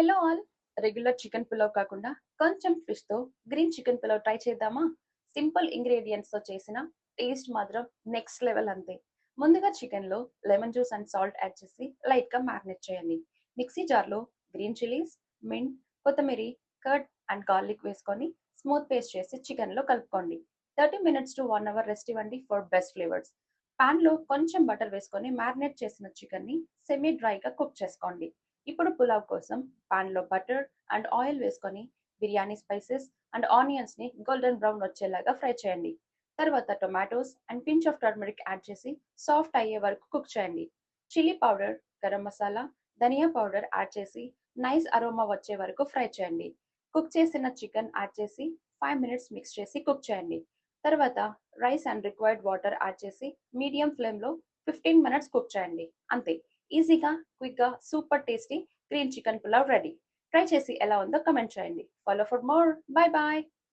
Hello all, regular chicken pulao కాకుండా కొంచెం ఫిష్తో green chicken pulao try చేద్దామా? సింపుల్ ఇంగ్రీడియంట్స్తో చేసిన టేస్ట్ మాత్రం నెక్స్ట్ లెవెల్ అంతే. ముందుగా చికెన్లో lemon juice and salt add చేసి లైట్గా మ్యారినేట్ చేయండి. మిక్సీ జార్లో గ్రీన్ చిల్లీస్, మింట్, కొత్తిమీర, కర్డ్ అండ్ గార్లిక్ వేసుకొని స్మూత్ పేస్ట్ చేసి చికెన్లో కలుపుకోండి. 30 minutes to 1 hour రెస్ట్ ఇవ్వండి ఫర్ బెస్ట్ ఫ్లేవర్స్. పాన్లో కొంచెం బటర్ వేసుకొని మ్యారినేట్ చేసిన చికెన్ని సెమీ డ్రైగా కుక్ చేసుకోండి. ఇప్పుడు పులావ్ కోసం పాన్లో బటర్ అండ్ ఆయిల్ వేసుకొని బిర్యానీ స్పైసెస్ అండ్ ఆనియన్స్ని గోల్డెన్ బ్రౌన్ వచ్చేలాగా ఫ్రై చేయండి. తర్వాత tomatoes and pinch of turmeric add చేసి సాఫ్ట్ అయ్యే వరకు కుక్ చేయండి. చిల్లీ పౌడర్, గరం మసాలా, ధనియా పౌడర్ యాడ్ చేసి నైస్ అరోమా వచ్చే వరకు ఫ్రై చేయండి. కుక్ చేసిన చికెన్ యాడ్ చేసి 5 minutes మిక్స్ చేసి కుక్ చేయండి. తర్వాత rice and required water add చేసి మీడియం ఫ్లేమ్లో 15 minutes కుక్ చేయండి. అంతే, ఈజీగా, క్విక్గా, super tasty green chicken pulao ready. Try చేసి ఎలా ఉందో కమెంట్ చేయండి. Follow for more. Bye bye.